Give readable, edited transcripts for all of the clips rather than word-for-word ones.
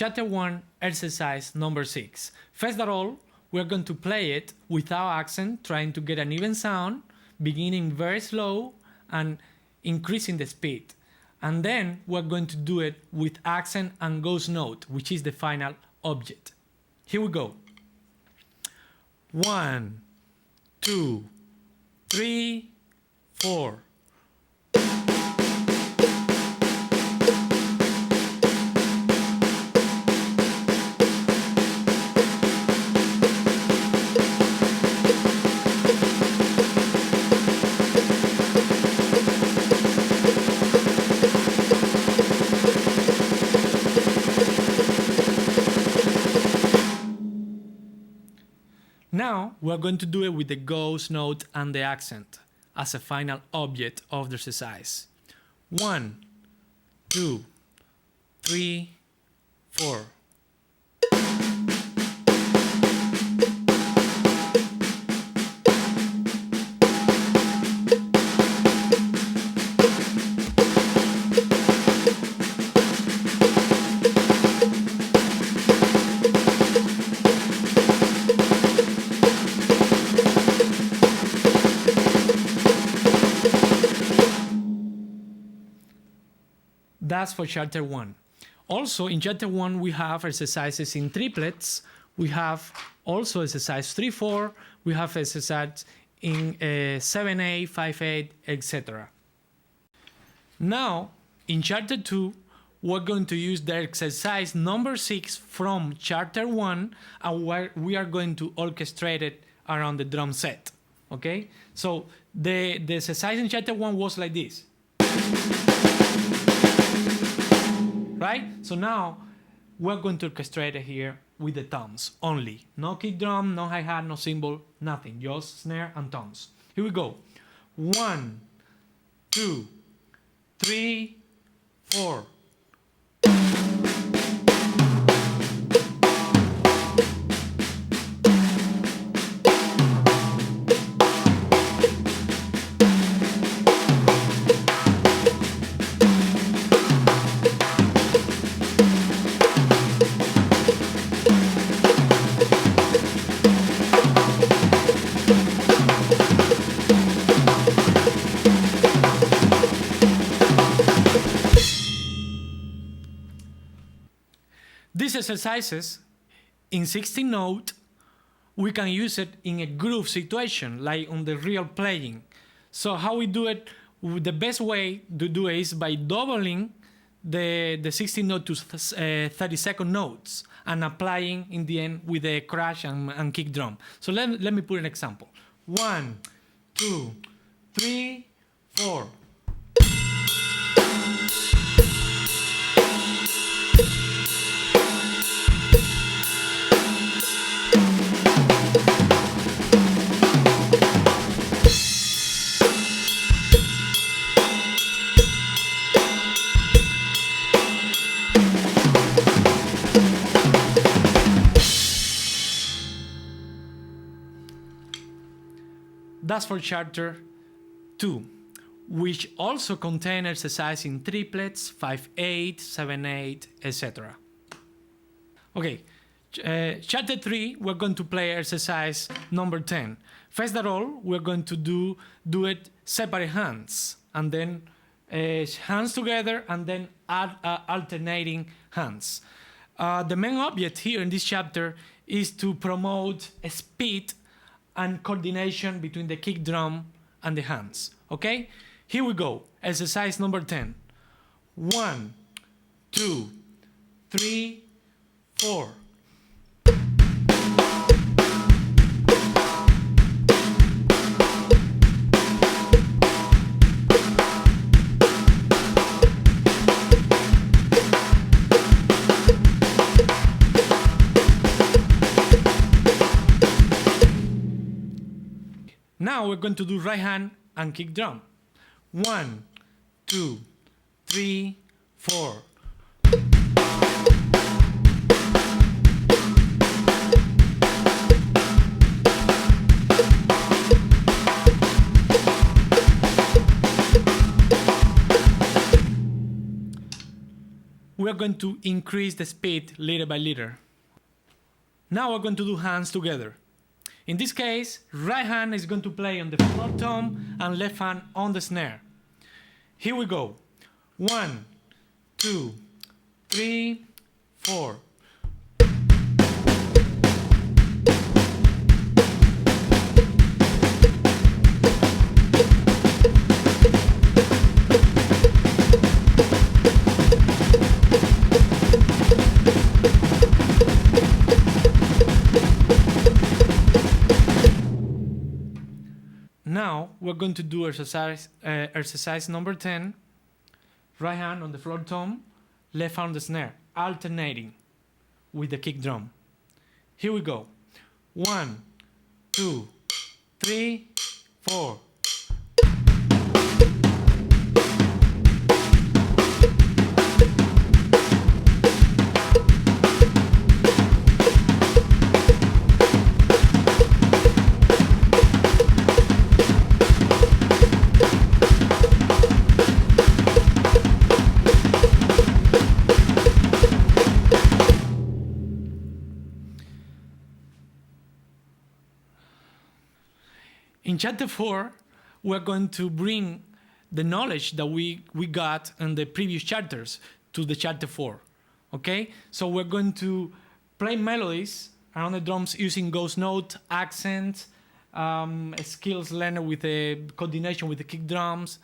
Chapter 1, exercise number 6. First of all, we're going to play it without accent, trying to get an even sound, beginning very slow and increasing the speed. And then we're going to do it with accent and ghost note, which is the final object. Here we go. 1, 2, 3, 4. Now we're going to do it with the ghost note and the accent as a final object of the exercise. 1, 2, 3, 4. That's for chapter 1. Also, in chapter 1, we have exercises in triplets. We have also exercise 3-4. We have exercise in 7-8, 5-8, etc. Now, in chapter 2, we're going to use the exercise number 6 from chapter 1, and where we are going to orchestrate it around the drum set. Okay? So, the exercise in chapter 1 was like this. Right? So now we're going to orchestrate it here with the toms only. No kick drum, no hi-hat, no cymbal, nothing. Just snare and toms. Here we go. 1, 2, 3, 4. These exercises in 16 note, we can use it in a groove situation, like on the real playing. So how we do it, the best way to do it is by doubling the 16 note to 30-second notes and applying in the end with the crash and kick drum. So let me put an example. 1, 2, 3, 4. That's for chapter 2, which also contains exercise in triplets, 5-8, 7-8, etc. Okay, chapter 3, we're going to play exercise number 10. First of all, we're going to do it separate hands, and then hands together, and then alternating hands. The main object here in this chapter is to promote speed and coordination between the kick drum and the hands. Okay? Here we go. Exercise number 10. 1, 2, 3, 4. Now we're going to do right hand and kick drum. 1, 2, 3, 4. we're going to increase the speed little by little. Now we're going to do hands together. In this case, right hand is going to play on the floor tom and left hand on the snare. Here we go. 1, 2, 3, 4. Now we're going to do exercise number 10. Right hand on the floor tom, left hand on the snare, alternating with the kick drum. Here we go. 1, 2, 3, 4. In chapter 4, we're going to bring the knowledge that we got in the previous chapters to the chapter 4. Okay? So we're going to play melodies around the drums using ghost note, accents, skills learned with the coordination with the kick drums,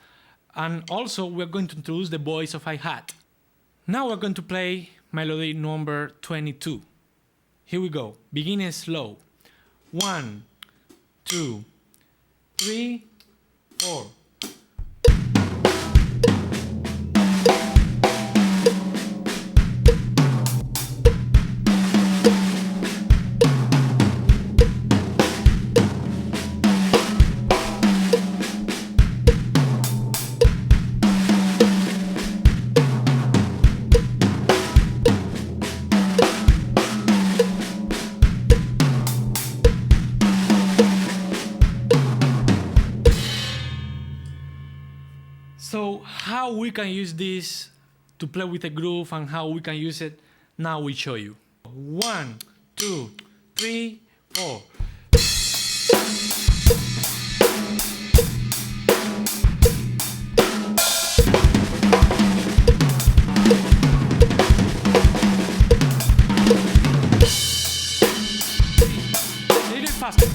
and also we're going to introduce the voice of hi-hat. Now we're going to play melody number 22. Here we go. Beginning slow. 1, 2, 3, 4. So how we can use this to play with a groove and how we can use it, now we show you. 1, 2, 3, 4. A little faster.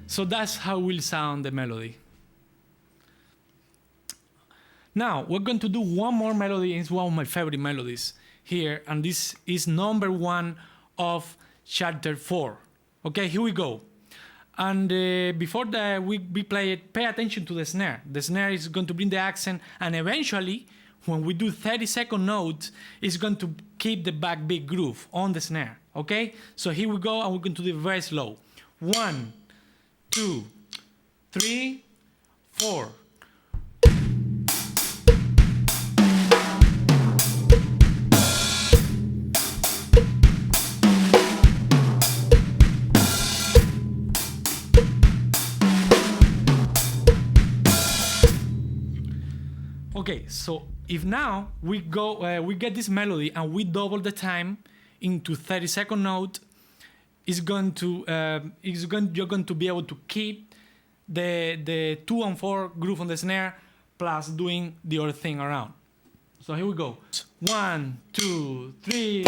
So that's how will sound the melody. Now we're going to do one more melody. It's one of my favorite melodies here, and this is number 1 of chapter 4. Okay, here we go. And before that we play it, pay attention to the snare. The snare is going to bring the accent, and eventually when we do 30-second notes, it's going to keep the backbeat groove on the snare. Okay, so here we go, and we're going to do it very slow. 1, 2, 3, 4. Okay, so if now we go, we get this melody and we double the time into 30-second note, you're going to be able to keep the 2 and 4 groove on the snare plus doing the other thing around. So here we go. 1, 2, 3.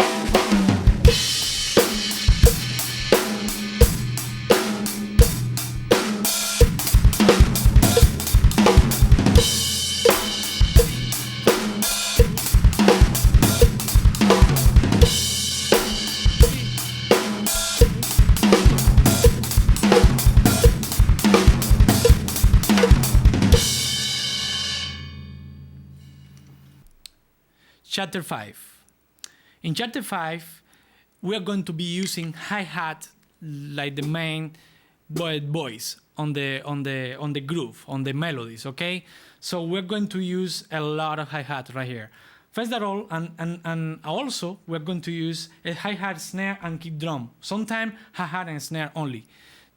Chapter 5. In chapter 5, we are going to be using hi-hat like the main voice on the groove, on the melodies, okay? So we're going to use a lot of hi-hat right here. First of all, and also we're going to use a hi-hat, snare, and kick drum. Sometimes hi-hat and snare only,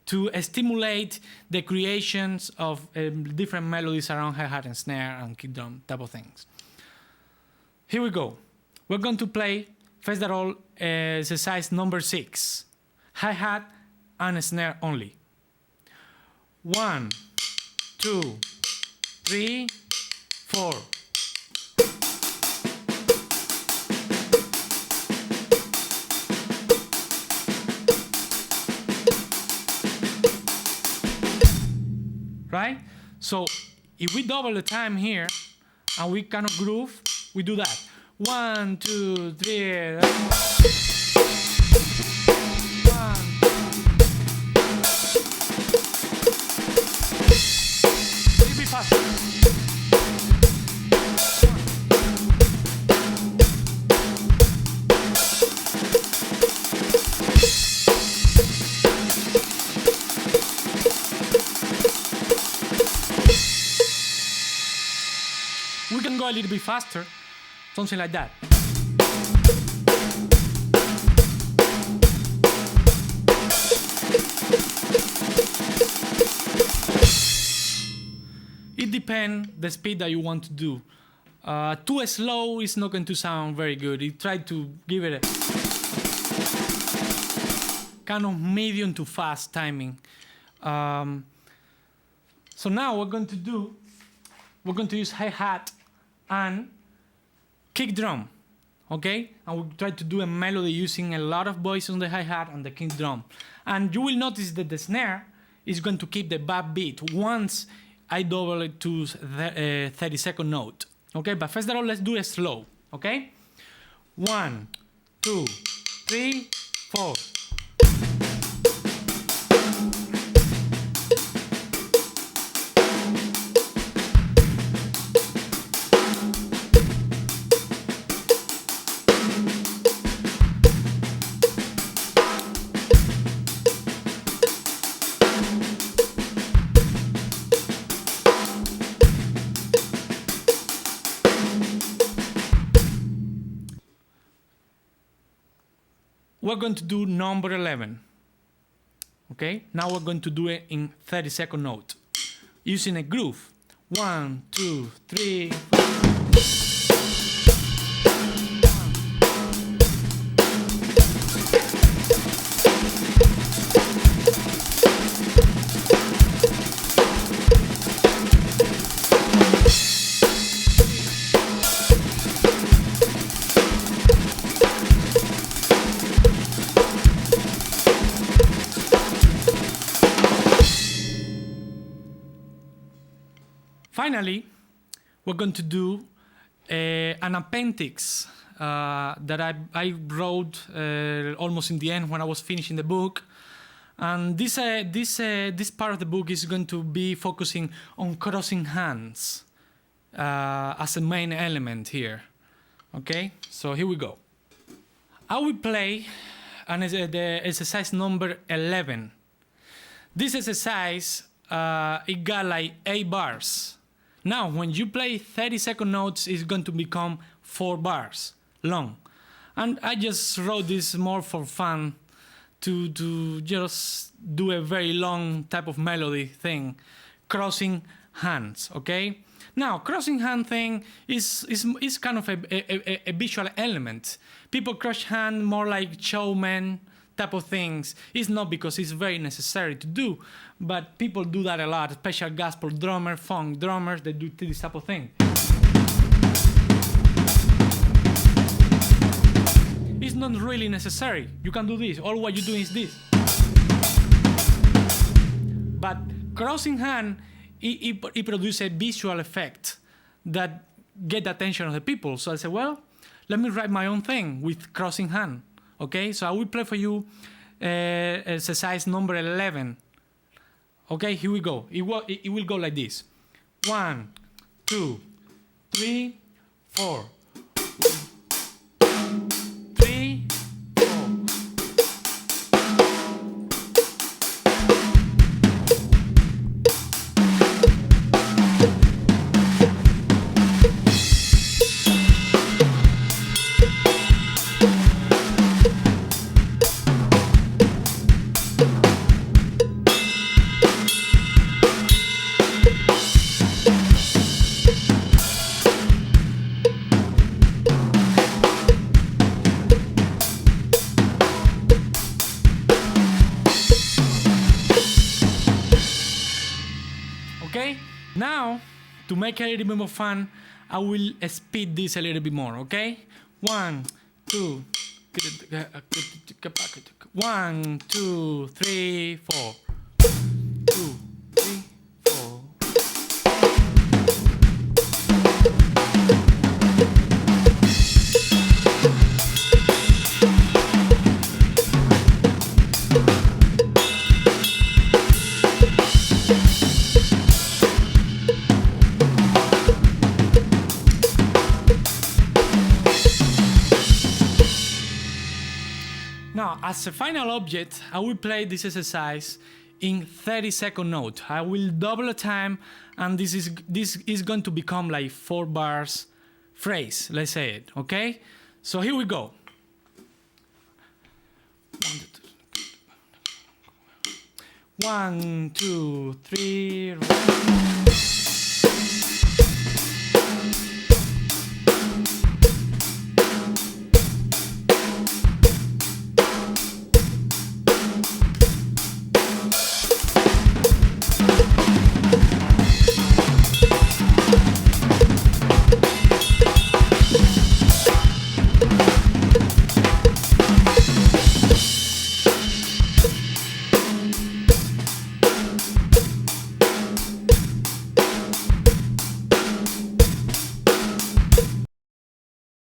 to stimulate the creations of different melodies around hi-hat and snare and kick drum type of things. Here we go. We're going to play, first of all, exercise number 6, hi-hat and snare only. 1, 2, 3, 4. Right? So if we double the time here and we kind of groove, we do that. 1, 2, 3. 1. It'll be faster. We can go a little bit faster, something like that. It depends the speed that you want to do. Too slow is not going to sound very good. You try to give it a kind of medium to fast timing. So now we're going to use hi-hat and kick drum, okay? And we'll try to do a melody using a lot of voice on the hi-hat and the kick drum. And you will notice that the snare is going to keep the backbeat once I double it to 30-second note, okay? But first of all, let's do it slow, okay? 1, 2, 3, 4. We're going to do number 11. Okay, now we're going to do it in 30-second note using a groove. 1, 2, 3, 4. Finally, we're going to do an appendix that I wrote almost in the end when I was finishing the book. And this part of the book is going to be focusing on crossing hands as a main element here. Okay, so here we go. I will play the exercise number 11. This exercise, it got like 8 bars. Now, when you play 30-second notes, it's going to become 4 bars long. And I just wrote this more for fun to just do a very long type of melody thing, crossing hands, okay? Now, crossing hand thing is kind of a visual element. People cross hand more like showmen type of things. It's not because it's very necessary to do, but people do that a lot, especially gospel drummers, funk drummers, they do this type of thing. It's not really necessary. You can do this. All what you do is this. But crossing hand, it produces a visual effect that get the attention of the people. So I said, well, let me write my own thing with crossing hand. Okay, so I will play for you exercise number 11. Okay, here we go. It will go like this. 1, 2, 3, 4. 3, 4. Now, to make it a little bit more fun, I will speed this a little bit more, okay? 1, 2, 1, 2, 3, 4. 2, 3, 4. Now, as a final object, I will play this exercise in 30-second note. I will double the time, and this is going to become like 4 bars phrase, let's say it, okay? So here we go. 1, 2, 3.